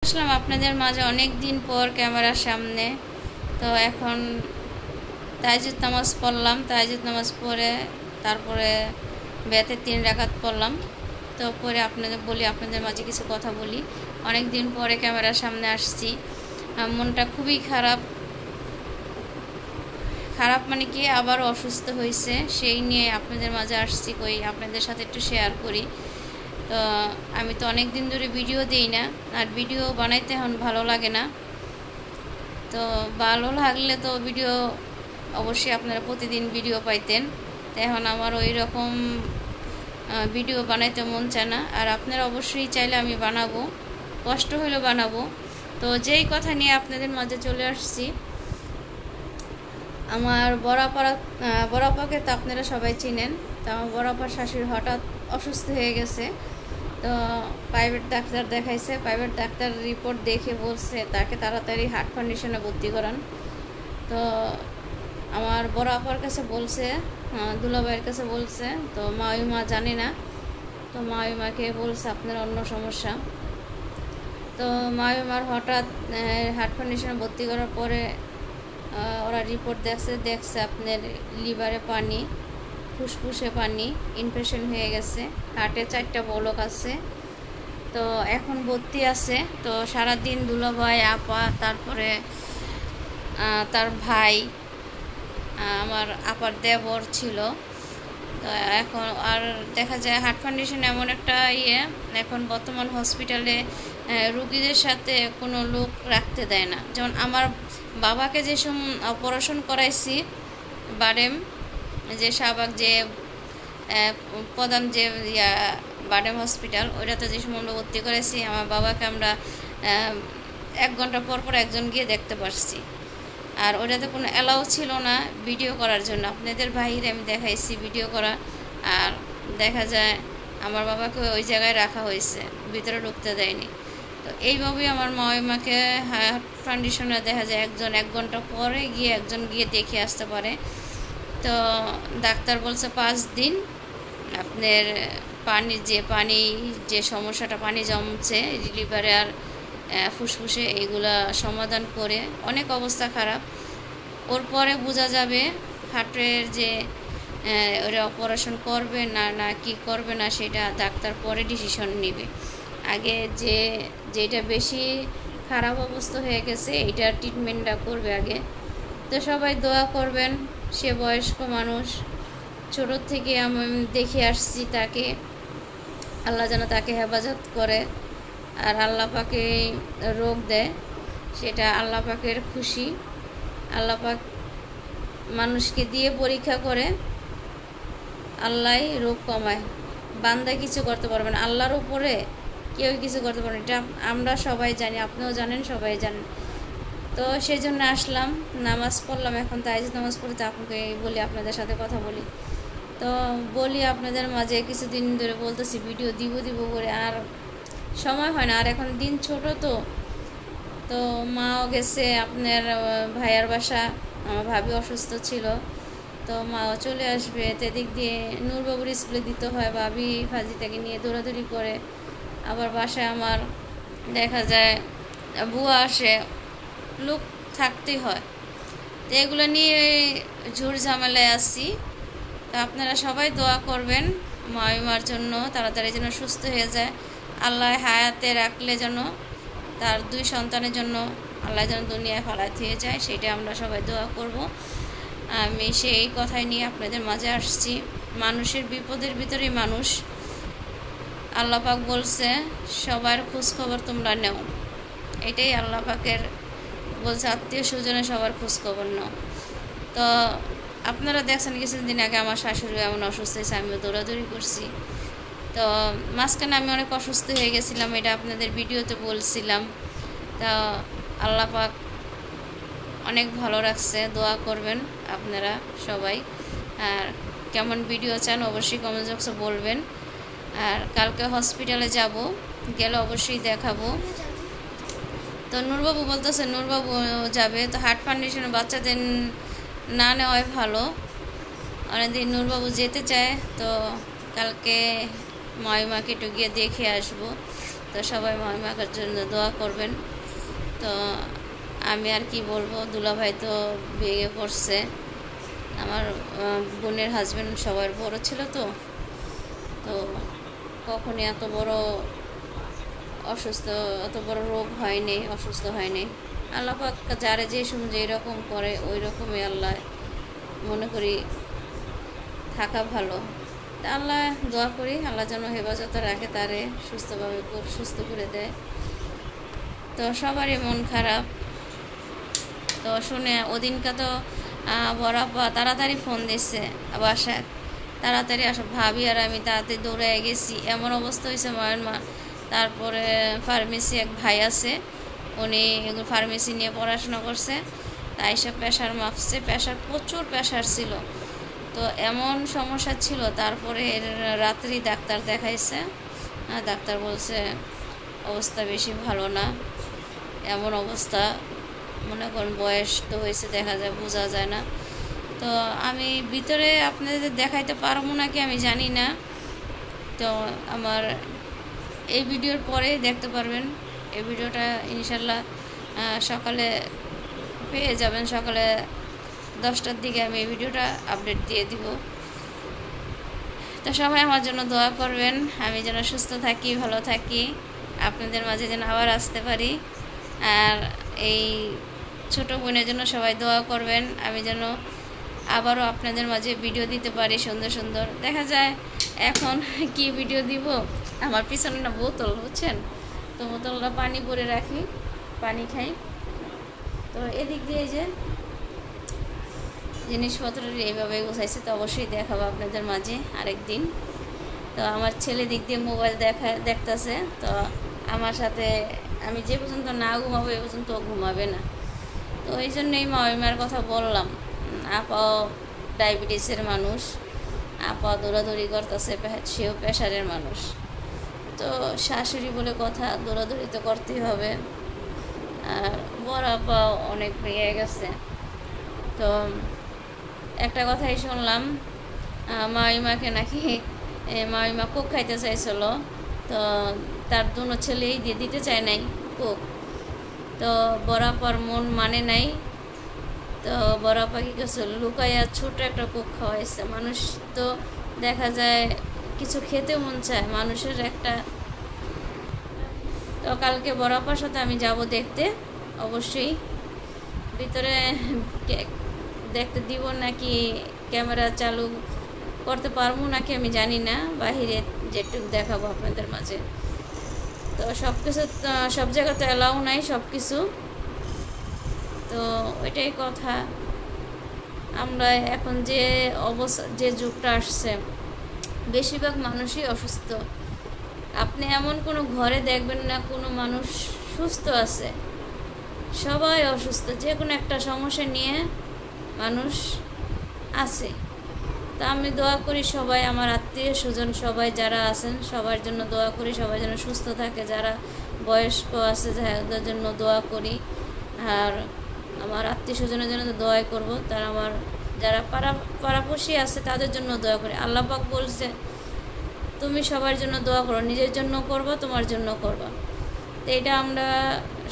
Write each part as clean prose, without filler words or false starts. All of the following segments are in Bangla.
আসলাম আপনাদের মাঝে অনেক দিন পর ক্যামেরার সামনে। তো এখন তাহাজ্জুদ নামাজ পড়লাম, তাহাজ্জুদ নামাজ পড়ে তারপরে বেতের 3 রাকাত পড়লাম। তো পরে আপনাদের মাঝে কিছু কথা বলি। অনেক দিন পরে ক্যামেরার সামনে আসছি, মনটা খুবই খারাপ। মানে কি, আবারও অসুস্থ হয়েছে, সেই নিয়ে আপনাদের মাঝে আসছি, কই আপনাদের সাথে একটু শেয়ার করি। তো আমি তো অনেক দিন ধরে ভিডিও দিই না, আর ভিডিও বানাইতে এখন ভালো লাগে না। তো ভালো লাগলে তো ভিডিও অবশ্যই আপনারা প্রতিদিন ভিডিও পাইতেন। তো এখন আমার ওই রকম ভিডিও বানাইতে মন চায় না, আর আপনারা অবশ্যই চাইলে আমি বানাবো, কষ্ট হলেও বানাবো। তো যেই কথা নিয়ে আপনাদের মাঝে চলে আসছি, আমার বড় আপাকে তো আপনারা সবাই চিনেন। তো আমার বড় আপার শাশুড়ি হঠাৎ অসুস্থ হয়ে গেছে। তো প্রাইভেট ডাক্তার দেখাইছে, প্রাইভেট ডাক্তার রিপোর্ট দেখে বলছে তাকে তাড়াতাড়ি হার্ট ফাউন্ডেশনে ভর্তি করান। তো আমার বড় আপার কাছে বলছে, দুলাভাইয়ের কাছে বলছে, তো মা জানে না। তো মাকে বলছে আপনার অন্য সমস্যা। তো মার হঠাৎ হার্ট ফাউন্ডেশনে ভর্তি করার পরে ওরা রিপোর্ট দেখছে আপনার লিভারে পানি, ফুসফুসে পানি, ইনফেকশন হয়ে গেছে, হার্টে 4টা বলক আছে। তো এখন ভর্তি আছে। তো সারাদিন দুলাভাই, আপা, তারপরে তার ভাই, আমার আপার দেবর ছিল। তো এখন আর দেখা যায় হার্ট ফাউন্ডেশন এমন একটা এখন বর্তমান হসপিটালে রুগীদের সাথে কোনো লোক রাখতে দেয় না। যেমন আমার বাবাকে যে অপারেশন করাইছি, বারেম যে শাহবাগ যে প্রধান যে বারেম হসপিটাল, ওইটাতে যে সময় আমরা ভর্তি করেছি, আমার বাবাকে আমরা 1 ঘন্টা পর পর একজন গিয়ে দেখতে পারছি। আর ওটাতে কোনো অ্যালাউ ছিল না ভিডিও করার জন্য। আপনাদের বাইরে আমি দেখাইছি ভিডিও করা, আর দেখা যায় আমার বাবাকে ওই জায়গায় রাখা হয়েছে, ভিতরে ঢুকতে দেয়নি। তো এইভাবেই আমার মাকে হার্ট ফাউন্ডেশনে দেখা যায় একজন 1 ঘন্টা পরে গিয়ে একজন গিয়ে দেখে আসতে পারে। তো ডাক্তার বলছে 5 দিন আপনার পানি যে সমস্যাটা পানি জমছে লিভারে আর ফুসফুসে, এইগুলা সমাধান করে, অনেক অবস্থা খারাপ, ওর পরে বোঝা যাবে হার্টের যে ওরা অপারেশন করবে না কি করবে না, সেটা ডাক্তার পরে ডিসিশন নেবে। আগে যেটা বেশি খারাপ অবস্থা হয়ে গেছে এইটার ট্রিটমেন্টটা করবে আগে। তো সবাই দোয়া করবেন, সে বয়স্ক মানুষ, ছোট থেকে আমি দেখে আসছি তাকে, আল্লাহ যেন তাকে হেফাজত করে। আর আল্লাহ পাকে রোগ দেয়, সেটা আল্লাহ পাকের খুশি। আল্লাহ পাক মানুষকে দিয়ে পরীক্ষা করে, আল্লাহই রোগ কমায়, বান্দা কিছু করতে পারবে না, আল্লাহর উপরে কেউ কিছু করতে পারবে না। এটা আমরা সবাই জানি, আপনিও জানেন, সবাই জানেন। তো সেই জন্য আসলাম, নামাজ পড়লাম, এখন তাহাজ্জুদ নামাজ পড়ে তো আপনাকে বলি, আপনাদের সাথে কথা বলি। তো বলি আপনাদের মাঝে কিছুদিন ধরে বলতেছি ভিডিও দিব করে, আর সময় হয় না। আর এখন দিন ছোট, তো মাও গেছে আপনার ভাইয়ার বাসা, আমার ভাবি অসুস্থ ছিল, তো মাও চলে আসবে। এদিক দিয়ে নূরবাবুর স্কুলে দিতে হয়, ভাবি ফাজিটাকে নিয়ে দৌড়াদৌড়ি করে। আবার বাসায় আমার দেখা যায় বুয়া আসে, লোক থাকতেই হয়। তো এগুলো নিয়ে ঝুড় ঝামেলায় আসছি। তো আপনারা সবাই দোয়া করবেন মার জন্য, তাড়াতাড়ি যেন সুস্থ হয়ে যায়। আল্লাহ হায়াতে রাখলে যেন তার 2 সন্তানের জন্য আল্লাহ যেন দুনিয়ায় ফালাতে হয়ে যায়, সেটা আমরা সবাই দোয়া করব। আমি সেই কথাই নিয়ে আপনাদের মাঝে আসছি। মানুষের বিপদের ভিতরেই মানুষ, আল্লাহ পাক বলছে সবার খোঁজখবর তোমরা নেও, এটাই আল্লাহ পাকের বলছে, আত্মীয় স্বজনে সবার খোঁজখবর নাও। তো আপনারা দেখছেন কিছুদিন আগে আমার শাশুড়ি এমন অসুস্থ হয়েছে, আমিও দৌড়াদৌড়ি করছি। তো মাঝখানে আমি অনেক অসুস্থ হয়ে গেছিলাম, এটা আপনাদের ভিডিওতে বলছিলাম। তা আল্লাহ পাক অনেক ভালো রাখছে, দোয়া করবেন আপনারা সবাই। আর কেমন ভিডিও চান অবশ্যই কমেন্ট বক্সে বলবেন। আর কালকে হসপিটালে যাব, গেলে অবশ্যই দেখাবো। তো নূরবাবু বলতেছে নূরবাবু যাবে, তো হার্ট ফাউন্ডেশনে বাচ্চাদের না নেওয়াই ভালো। অনেকদিন নূরবাবু যেতে চায়, তো কালকে মাকে একটু গিয়ে দেখে আসবো। তো সবাই মামিমার জন্য দোয়া করবেন। তো আমি আর কি বলবো, দুলাভাই তো ভেঙে পড়ছে। আমার বোনের হাজব্যান্ড সবার বড় ছিল, তো কখনই এত বড় অসুস্থ, এত বড় রোগ হয়নি, অসুস্থ হয়নি। আল্লাহ পাক যারে যে সময় যেরকম করে ওই রকমই আল্লাহ মনে করি থাকা ভালো। তা আল্লাহ দোয়া করি আল্লাহ যেন হেফাজতে রাখে, তারে সুস্থভাবে সুস্থ করে দেয়। তো সবারই মন খারাপ। তো শুনে ওদিনকে তো বড় আপা তাড়াতাড়ি ফোন দিচ্ছে বাসায়, তাড়াতাড়ি আসো। ভাবি আর আমি তাড়াতাড়ি দৌড়ে গেছি, এমন অবস্থা হয়েছে মায়ের মা। তারপরে ফার্মেসি এক ভাই আছে, উনি এগুলো ফার্মেসি নিয়ে পড়াশোনা করছে, তাই সব প্রেশার মাপছে, প্রেশার প্রচুর প্রেশার ছিল। তো এমন সমস্যা ছিল, তারপরে রাত্রি ডাক্তার দেখাইছে, ডাক্তার বলছে অবস্থা বেশি ভালো না। এমন অবস্থা, মনে করেন বয়স তো হয়েছে, দেখা যায়, বোঝা যায় না। তো আমি ভিতরে আপনাদের দেখাইতে পারবো নাকি আমি জানি না। তো আমার এই ভিডিওর পরে দেখতে পারবেন, এই ভিডিওটা ইনশাল্লাহ সকালে পেয়ে যাবেন। সকালে 10টার দিকে আমি এই ভিডিওটা আপডেট দিয়ে দিব। তো সবাই আমার জন্য দোয়া করবেন, আমি যেন সুস্থ থাকি, ভালো থাকি, আপনাদের মাঝে যেন আবার আসতে পারি। আর এই ছোট বোনের জন্য সবাই দোয়া করবেন, আমি যেন আবারও আপনাদের মাঝে ভিডিও দিতে পারি সুন্দর সুন্দর। দেখা যায় এখন কি ভিডিও দিব, আমার পিছনে না বোতল, বুঝছেন, তো বোতলটা পানি ভরে রাখি, পানি খাই। তো এদিক দিয়ে যে জিনিসপত্র এইভাবে গোছাইছে, তো অবশ্যই দেখাবো আপনাদের মাঝে আরেকদিন। তো আমার ছেলে দিক দিয়ে মোবাইল দেখতেছে, তো আমার সাথে আমি যে পর্যন্ত না ঘুমাবো এ পর্যন্ত ঘুমাবে না। তো এই জন্যই মামিমার কথা বললাম। আপাও ডায়াবেটিসের মানুষ, আপা দৌড়াদৌড়ি করতেছে, সেও প্রেশারের মানুষ। তো শাশুড়ি বলে কথা, দৌড়াদৌড়ি তো করতেই হবে। আর বড় আপা অনেক ভেঙে গেছে। তো একটা কথাই শুনলাম, মামিমাকে নাকি মামিমা কোক খাইতে চাইছিল, তো তার দুনো ছেলেই দিয়ে দিতে চায় নাই কোক। তো বড় আপার মন মানে নাই, তো বড় আপা কি করছে, লুকাইয়া ছোট একটা কোক খাওয়াইছে। মানুষ তো দেখা যায় কিছু খেতে মন চায় মানুষের একটা। তো কালকে বড় আপার সাথে আমি যাব দেখতে, অবশ্যই। ভিতরে দেখতে দিব নাকি ক্যামেরা চালু করতে পারবো নাকি আমি জানি না, বাহিরে যেটুকু দেখাবো আপনাদের মাঝে। তো সব কিছু, সব জায়গাতে অ্যালাউ নাই সব কিছু। তো ওইটাই কথা। আমরা এখন যে অবস্থা, যে যুগটা আসছে, বেশিরভাগ মানুষই অসুস্থ। আপনি এমন কোনো ঘরে দেখবেন না কোনো মানুষ সুস্থ আছে, সবাই অসুস্থ, যে কোনো একটা সমস্যা নিয়ে মানুষ আছে। তা আমি দোয়া করি সবাই, আমার আত্মীয় স্বজন সবাই যারা আছেন সবার জন্য দোয়া করি, সবাই যেন সুস্থ থাকে। যারা বয়স্ক আছে তাদের জন্য দোয়া করি। আর আমার আত্মীয় স্বজনের জন্য তো দোয়াই করবো। তারা আমার যারা পাড়াপড়শি আছে তাদের জন্য দোয়া করি। আল্লাহ পাক বলছে তুমি সবার জন্য দোয়া করো, নিজের জন্য করবা, তোমার জন্য করবা। তো এটা আমরা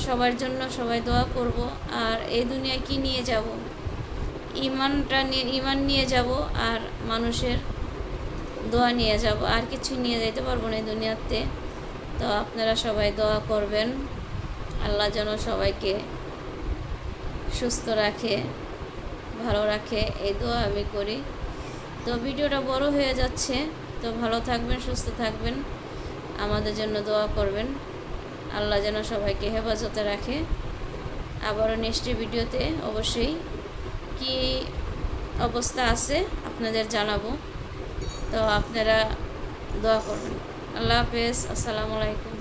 সবার জন্য সবাই দোয়া করব। আর এই দুনিয়ায় কি নিয়ে যাব, ইমান নিয়ে যাব, আর মানুষের দোয়া নিয়ে যাব, আর কিছু নিয়ে যেতে পারবো না এই দুনিয়াতে। তো আপনারা সবাই দোয়া করবেন, আল্লাহ যেন সবাইকে সুস্থ রাখে, ভালো রাখে, এই দোয়া আমি করি। তো ভিডিওটা বড় হয়ে যাচ্ছে, তো ভালো থাকবেন, সুস্থ থাকবেন, আমাদের জন্য দোয়া করবেন। আল্লাহ যেন সবাইকে হেফাজতে রাখে। আবারও নেক্সট ভিডিওতে অবশ্যই কি অবস্থা আছে আপনাদের জানাবো। তো আপনারা দোয়া করবেন। আল্লাহ হাফেজ, আসসালামু আলাইকুম।